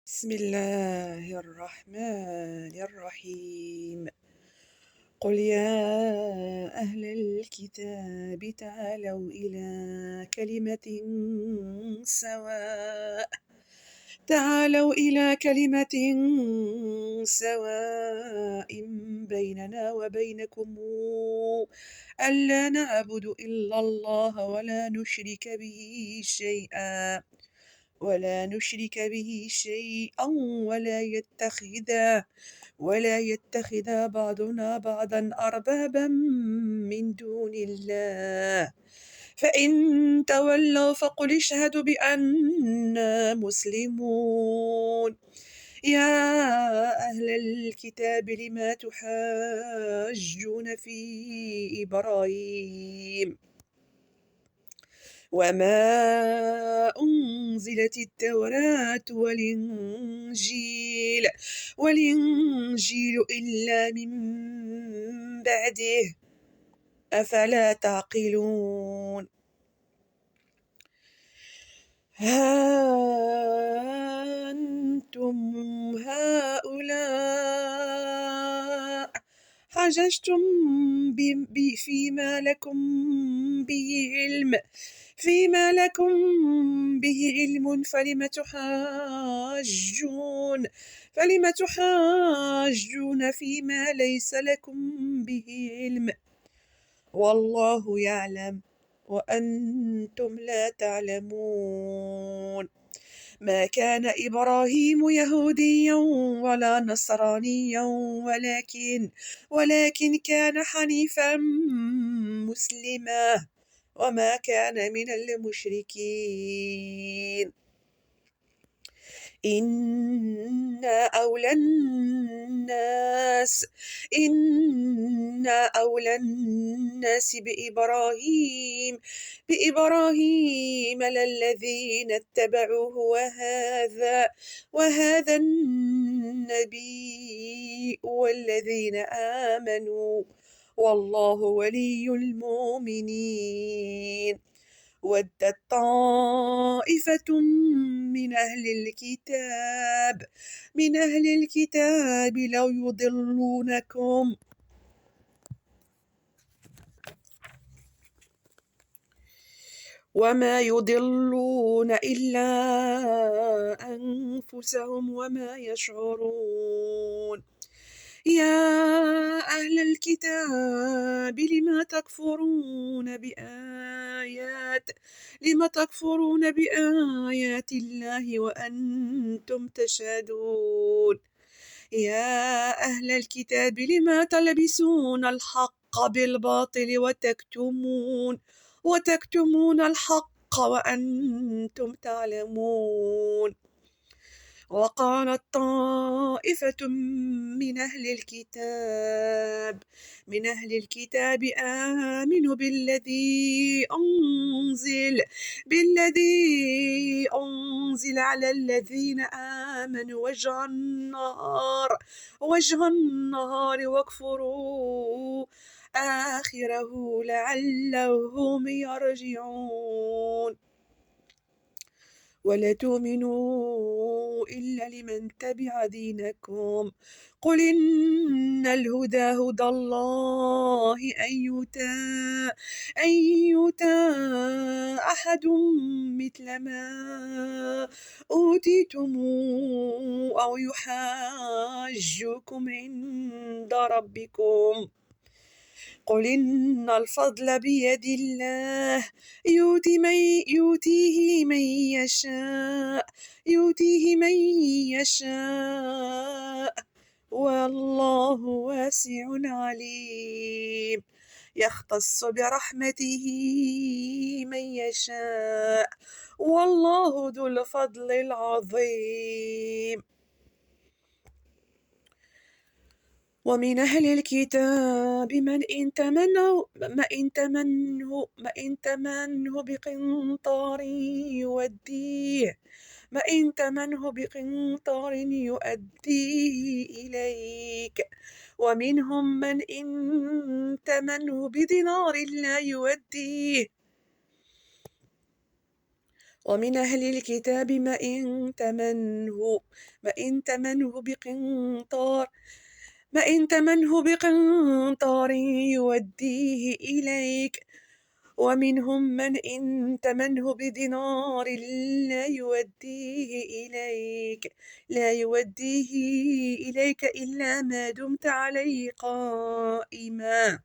بسم الله الرحمن الرحيم. قل يا أهل الكتاب سواء تعالوا إلى كلمة سواء بيننا وبينكم ألا نعبد إلا الله ولا نشرك به شيئا ولا يتخذ بعضنا بعضا أربابا من دون الله، فإن تولوا فقل اشهدوا بأننا مسلمون. يا أهل الكتاب لم تحاجون في إبراهيم وما أنزلت التوراة والإنجيل إلا من بعده، أفلا تعقلون؟ ها أنتم هؤلاء حججتم فيما لكم به علم فلم تحاجون فيما ليس لكم به علم، والله يعلم وأنتم لا تعلمون. ما كان إبراهيم يهوديا ولا نصرانيا ولكن كان حنيفا مسلما وما كان من المشركين. إن أولى الناس بإبراهيم للذين اتبعوه وهذا النبي والذين آمنوا، والله ولي المؤمنين. ودت طائفة من أهل الكتاب لو يضلونكم وما يضلون إلا أنفسهم وما يشعرون. يا أهل الكتاب لم تكفرون بآيات الله وأنتم تشهدون. يا أهل الكتاب لم تلبسون الحق بالباطل وتكتمون الحق وأنتم تعلمون. وقالت طائفة من أهل الكتاب آمنوا بالذي أنزل على الذين آمنوا وجه النهار واكفروا آخره لعلهم يرجعون. ولا تؤمنوا إلا لمن تبع دينكم، قل إن الهدى هدى الله أن يؤتى أحد مثل ما أوتيتم أو يحاجوكم عند ربكم. قل إن الفضل بيد الله يؤتيه من يشاء والله واسع عليم. يختص برحمته من يشاء والله ذو الفضل العظيم. ومن أهل الكتاب من إن تمنه بقنطار يؤديه إليك، ومنهم من إن تمنه بدينار لا يؤديه، ومن أهل الكتاب ما إن تمنه بقنطار يوديه إليك، ومنهم من إن تمنه بدينار لا يوديه إليك إلا ما دمت عليه قائما.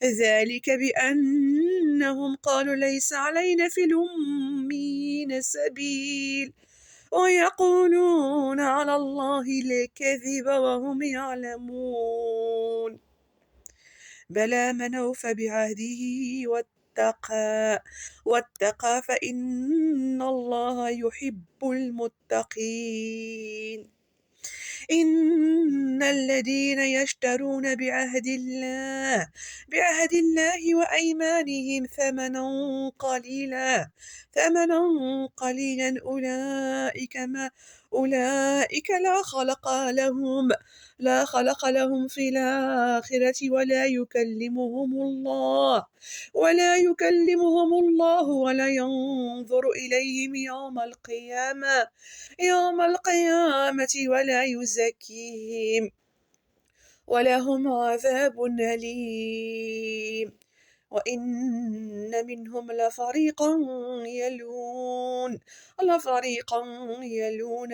ذلك بأنهم قالوا ليس علينا في الأمين سبيل ويقولون على الله الكذب وهم يعلمون. بلى من أوفى بعهده واتقى فإن الله يحب المتقين. إن الذين يشترون بعهد الله وأيمانهم ثمنا قليلا أولئك لا خلق لهم في الآخرة ولا يكلمهم الله ولا ينظر إليهم يوم القيامة ولا يزكيهم ولهم عذاب أليم. وإن منهم لفريقا يلون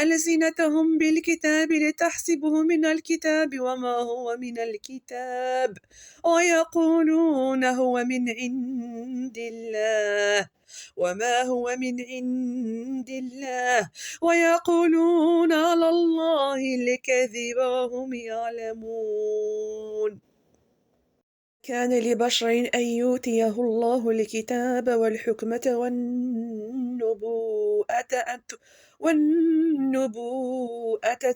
ألسنتهم بالكتاب لتحسبه من الكتاب وما هو من الكتاب ويقولون هو من عند الله وما هو من عند الله ويقولون على الله الكذب وهم يعلمون. كان لبشر أن يؤتيه الله الكتاب والحكمة والنبوءة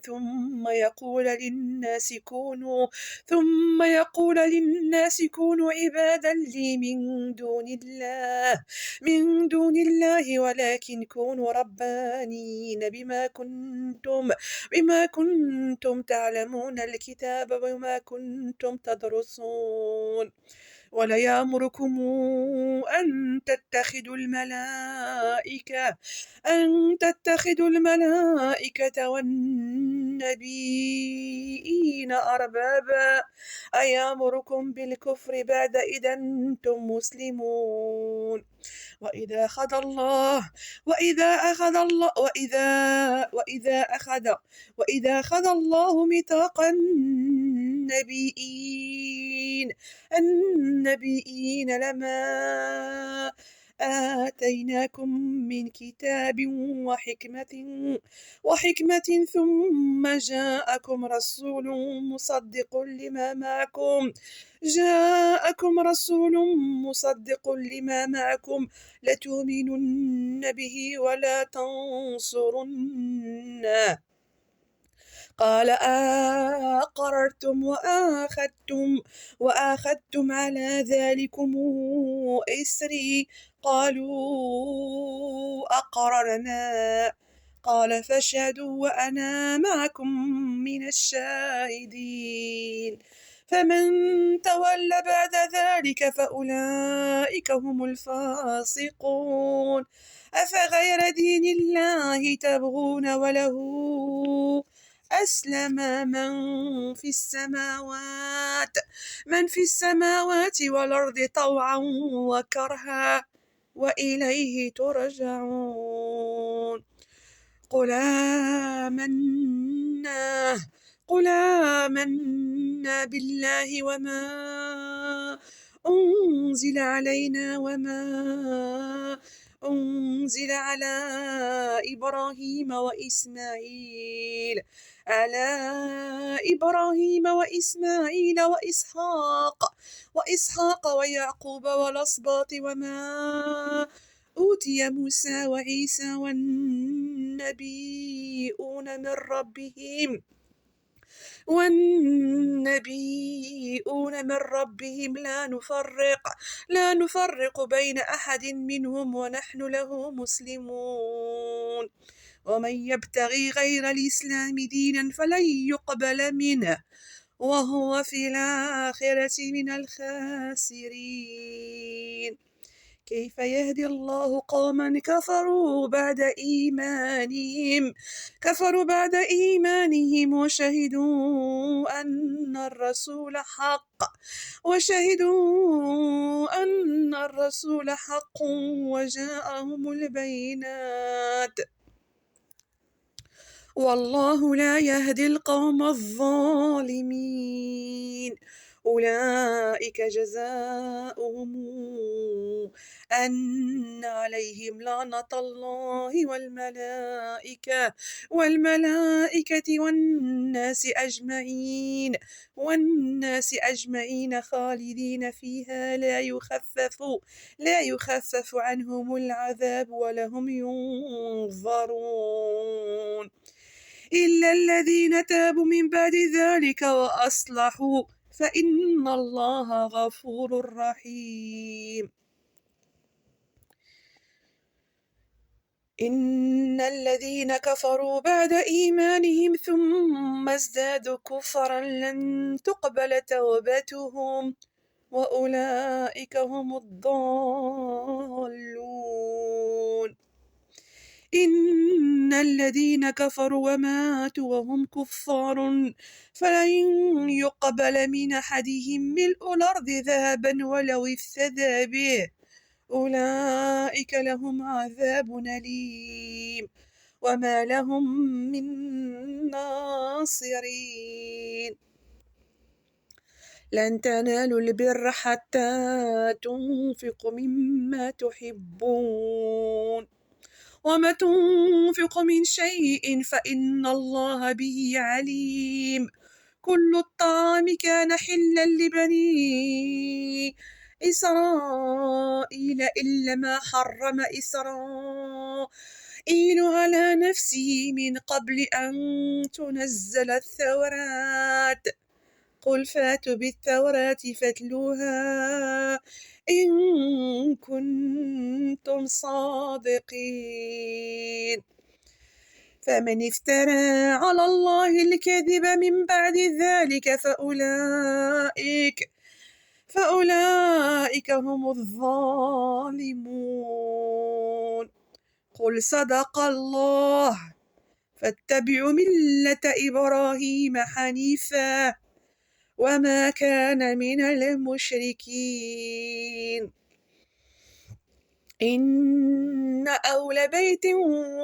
ثم يقول للناس كونوا عبادا لي من دون الله ولكن كونوا ربانيين بما كنتم تعلمون الكتاب وما كنتم تدرسون. ولا يأمركم أن تتخذوا الملائكة والنبيين أربابا أيامركم بالكفر بعد إذا أنتم مسلمون. وإذا أخذ الله ميثاق النبيين لما آتيناكم من كتاب وحكمة ثم جاءكم رسول مصدق لما معكم لتؤمنن به ولا تنصرنه قال أقررتم وأخذتم على ذلكم إسري قالوا أقررنا قال فاشهدوا وأنا معكم من الشاهدين. فمن تولى بعد ذلك فأولئك هم الفاسقون. أفغير دين الله تبغون وله أسلم من في السماوات والأرض طوعا وكرها وإليه ترجعون. قل آمنا بالله وما أنزل علينا وما أنزل على إبراهيم وإسماعيل وإسحاق ويعقوب والأسباط وما أوتي موسى وعيسى والنبيون من ربهم لا نفرق بين أحد منهم ونحن له مسلمون. ومن يبتغي غير الإسلام دينا فلن يقبل منه وهو في الآخرة من الخاسرين. كيف يهدي الله قوما كفروا بعد إيمانهم وشهدوا أن الرسول حق وجاءهم البينات والله لا يهدي القوم الظالمين أولئك جزاؤهم أن عليهم لعنة الله والملائكة والناس أجمعين خالدين فيها لا يخفف عنهم العذاب ولهم ينظرون إلا الذين تابوا من بعد ذلك وأصلحوا فإن الله غفور رحيم إن الذين كفروا بعد إيمانهم ثم ازدادوا كفرا لن تقبل توبتهم وأولئك هم الضالون إن الذين كفروا وماتوا وهم كفار فلن يقبل من أحدهم ملء الأرض ذهبا ولو افتدى به أولئك لهم عذاب أليم وما لهم من ناصرين لن تنالوا البر حتى تنفقوا مما تحبون وما تنفقوا من شيء فإن الله به عليم كل الطعام كان حلا لبني إسرائيل إلا ما حرم إسرائيل على نفسه من قبل أن تنزل التوراة قل فاتوا بالتوراة فاتلوها إن كنتم صادقين فمن افترى على الله الكذب من بعد ذلك فأولئك هم الظالمون قل صدق الله فاتبعوا ملة إبراهيم حنيفا وما كان من المشركين إن أولى بيت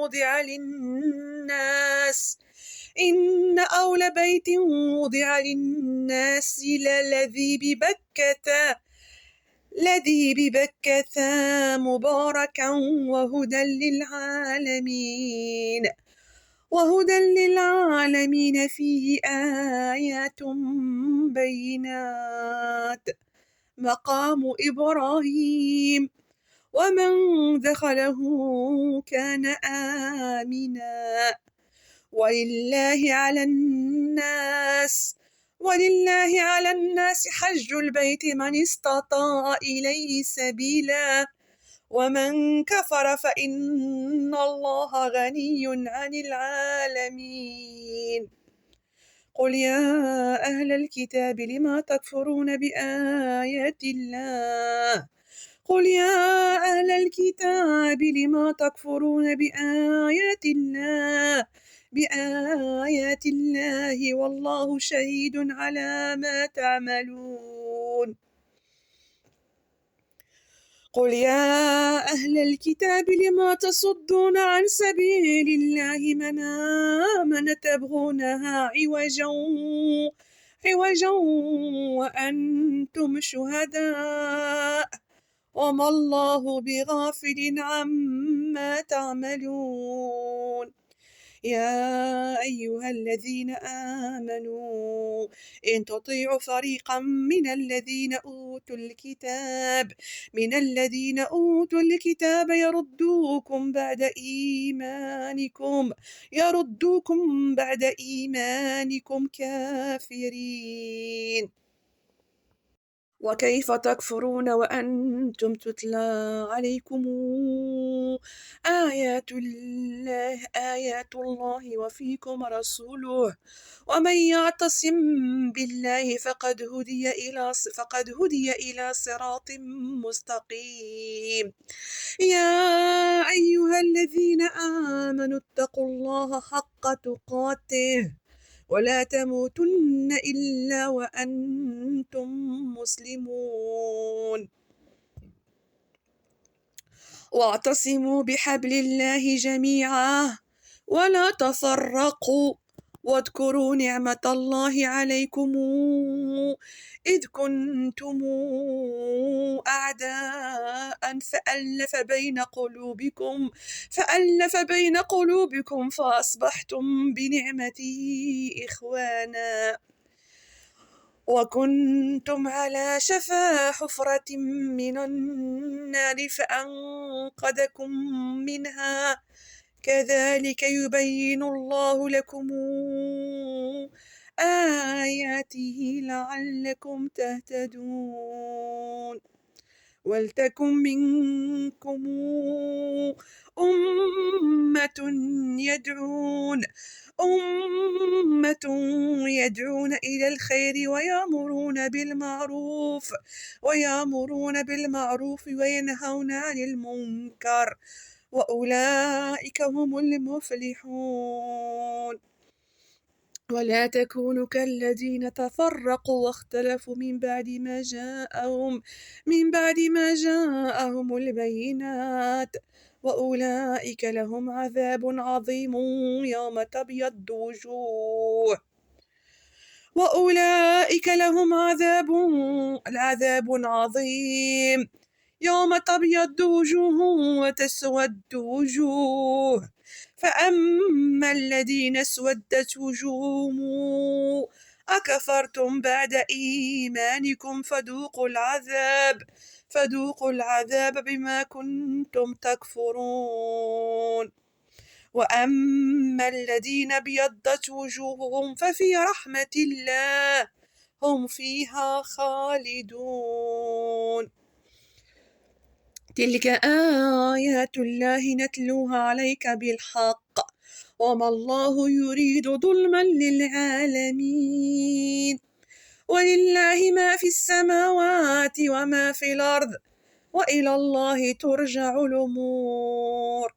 وضع للناس الذي ببكة مباركا وهدى للعالمين فيه آيات بينات مقام إبراهيم ومن دخله كان آمنا ولله على الناس حج البيت من استطاع إليه سبيلا ومن كفر فإن الله غني عن العالمين قل يا أهل الكتاب لما تكفرون بآيات الله بآيات الله والله شهيد على ما تعملون قل يا أهل الكتاب لما تصدون عن سبيل الله من آمن تبغونها عوجا وأنتم شهداء وما الله بغافل عما تعملون يا أيها الذين آمنوا إن تطيعوا فريقا من الذين أوتوا الكتاب يردوكم بعد إيمانكم كافرين وكيف تكفرون وأنتم تتلى عليكم آيات الله وفيكم رسوله ومن يعتصم بالله فقد هدي إلى صراط مستقيم يا أيها الذين آمنوا اتقوا الله حق تقاته ولا تموتن إلا وأنتم مسلمون واعتصموا بحبل الله جميعا ولا تفرقوا واذكروا نعمة الله عليكم إذ كنتم أعداء فألف بين قلوبكم فأصبحتم بنعمته إخوانا وكنتم على شفا حفرة من النار فأنقذكم منها كذلك يبين الله لكم آياته لعلكم تهتدون ولتكن منكم أمة يدعون إلى الخير ويأمرون بالمعروف وينهون عن المنكر وأولئك هم المفلحون ولا تكونوا كالذين تفرقوا واختلفوا من بعد ما جاءهم البينات وأولئك لهم عذاب عظيم يوم تبيض وجوه وأولئك لهم عذاب عظيم يوم تبيض وجوه وتسود وجوه فأما الذين اسودت وجوههم أكفرتم بعد إيمانكم فذوقوا العذاب بما كنتم تكفرون وأما الذين ابيضت وجوههم ففي رحمة الله هم فيها خالدون تلك آيات الله نتلوها عليك بالحق وما الله يريد ظلما للعالمين ولله ما في السماوات وما في الأرض وإلى الله ترجع الأمور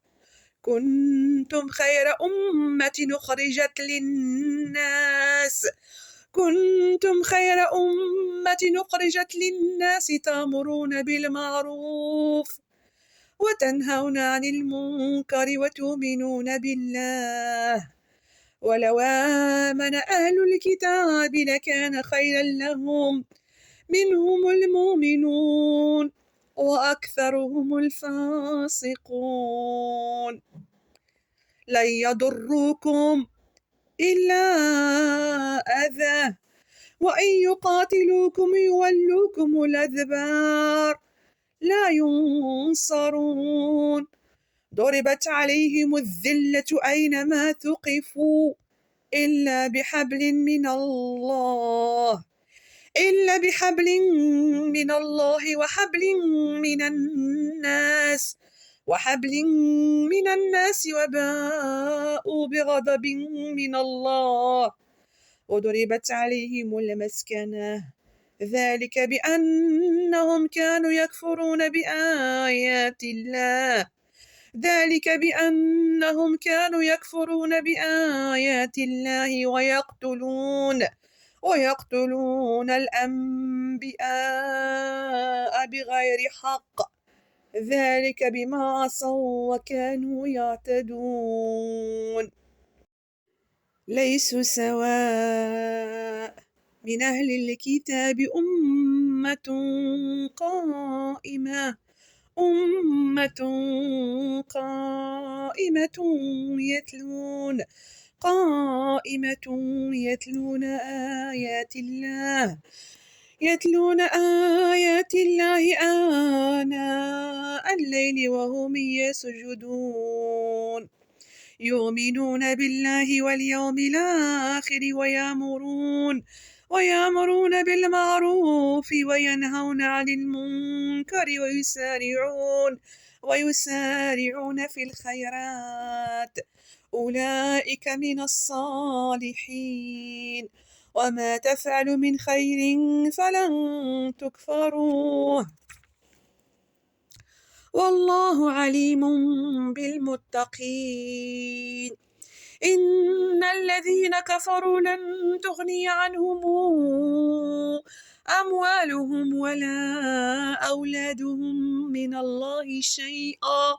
كنتم خير أمة أخرجت للناس تأمرون بالمعروف وتنهون عن المنكر وتؤمنون بالله ولو آمن أهل الكتاب لكان خيرا لهم منهم المؤمنون وأكثرهم الفاسقون لن يضروكم إلا أذى وإن يقاتلوكم يولوكم الأدبار لا ينصرون ضربت عليهم الذلة أينما ثقفوا إلا بحبل من الله وحبل من الناس وباءوا بغضب من الله وضربت عليهم المسكنة ذلك بأنهم كانوا يكفرون بآيات الله ويقتلون الأنبياء بغير حق ذلك بما عصوا وكانوا يعتدون ليسوا سواء من أهل الكتاب قائمة يتلون آيات الله آناء الليل وهم يسجدون يؤمنون بالله واليوم الآخر ويأمرون بالمعروف وينهون عن المنكر ويسارعون في الخيرات، أولئك من الصالحين، وما تفعل من خير فلن تكفروه، والله عليم بالمتقين. إن الذين كفروا لن تغني عنهم أموالهم ولا أولادهم من الله شيئا،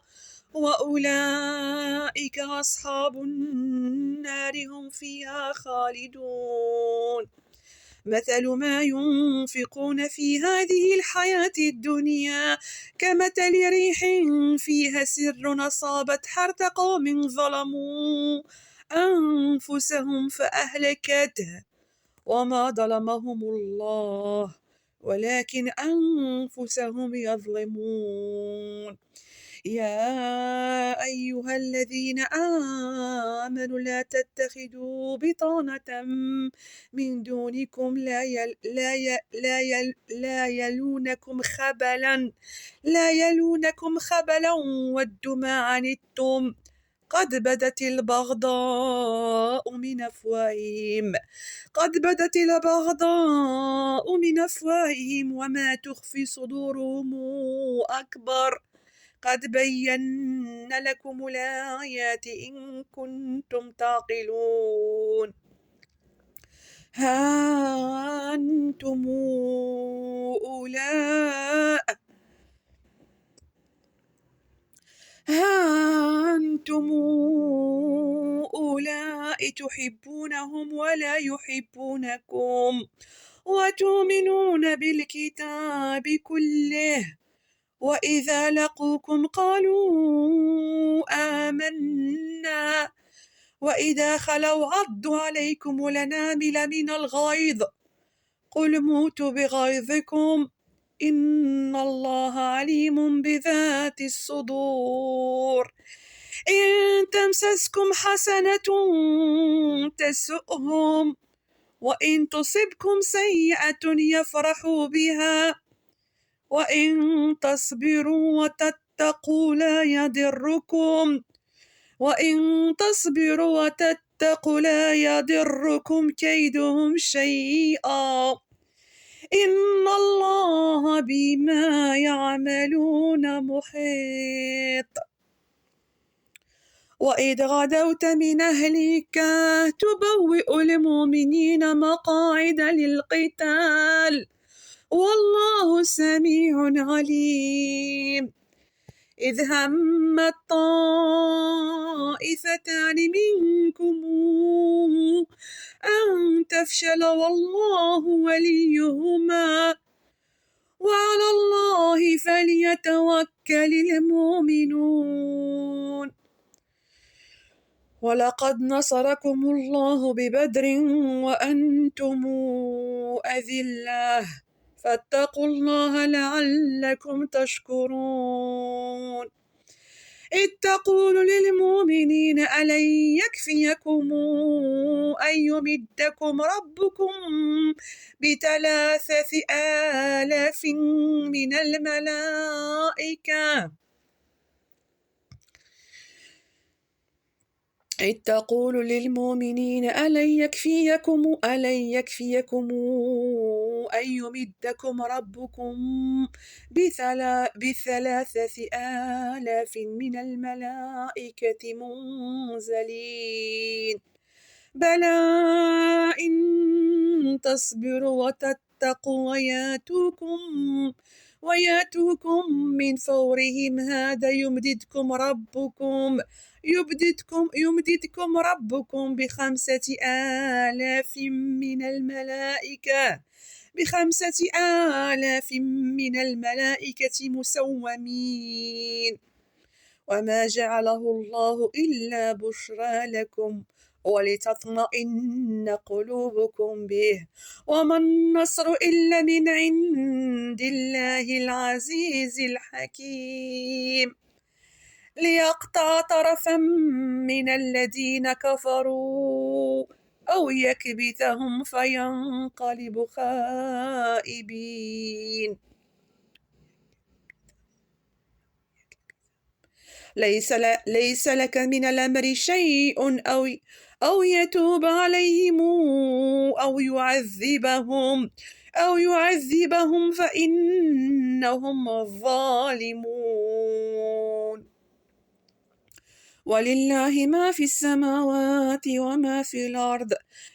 وأولئك أصحاب النار هم فيها خالدون. مثل ما ينفقون في هذه الحياة الدنيا كمثل ريح فيها سر أصابت حرث قوم ظلموا أنفسهم فأهلكته، وما ظلمهم الله ولكن أنفسهم يظلمون. يا أيها الذين آمنوا لا تتخذوا بطانة من دونكم لا يلونكم خبلا ودوا ما عنتم قد بدت البغضاء من أفواههم وما تخفي صدورهم أكبر، قد بينا لكم الآيات إن كنتم تعقلون. ها أنتم أولئك تحبونهم ولا يحبونكم، وتؤمنون بالكتاب كله، وإذا لقوكم قالوا آمنا، وإذا خلوا عضوا عليكم الأنامل من الغيظ، قل موتوا بغيظكم إن الله عليم بذات الصدور. إن تمسسكم حسنة تسؤهم، وإن تصبكم سيئة يفرحوا بها، وإن تصبروا وتتقوا لا يضركم كيدهم شيئا، إن الله بما يعملون محيط. وإذ غدوت من أهلك تبوئ المؤمنين مقاعد للقتال، والله سميع عليم. إذ همت طائفتان منكم أن تفشل والله وليهما، وعلى الله فليتوكل المؤمنون. ولقد نصركم الله ببدر وأنتم أذلة، فاتقوا الله لعلكم تشكرون. إذ تقول للمؤمنين ألن يكفيكم أن يمدكم ربكم ب3,000 من الملائكة، إذ تقول للمؤمنين ألن يكفيكم أن يمدكم ربكم ب3,000 من الملائكة منزلين، بلى إن تصبروا وتتقوا وياتوكم من فورهم هذا يمددكم ربكم ب5,000 من الملائكة مسومين، وما جعله الله إلا بشرى لكم ولتطمئن قلوبكم به، وما النصر إلا من عند الله العزيز الحكيم، ليقطع طرفا من الذين كفروا أو يكبتهم فينقلبوا خائبين. ليس لك من الأمر شيء أو يتوب عليهم أو يعذبهم فإنهم ظالمون. ولله ما في السماوات وما في الأرض،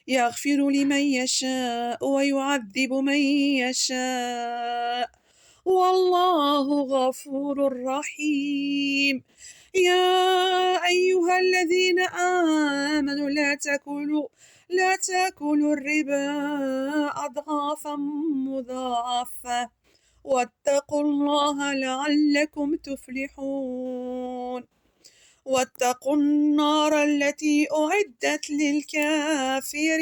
يغفر لمن يشاء ويعذب من يشاء، والله غفور رحيم. يا أيها الذين آمنوا لا تأكلوا الربا أضعافا مضاعفة، واتقوا الله لعلكم تفلحون. واتقوا النار التي أعدت للكافرين،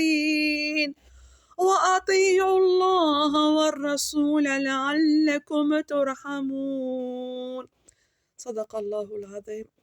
وأطيعوا الله والرسول لعلكم ترحمون. صدق الله العظيم.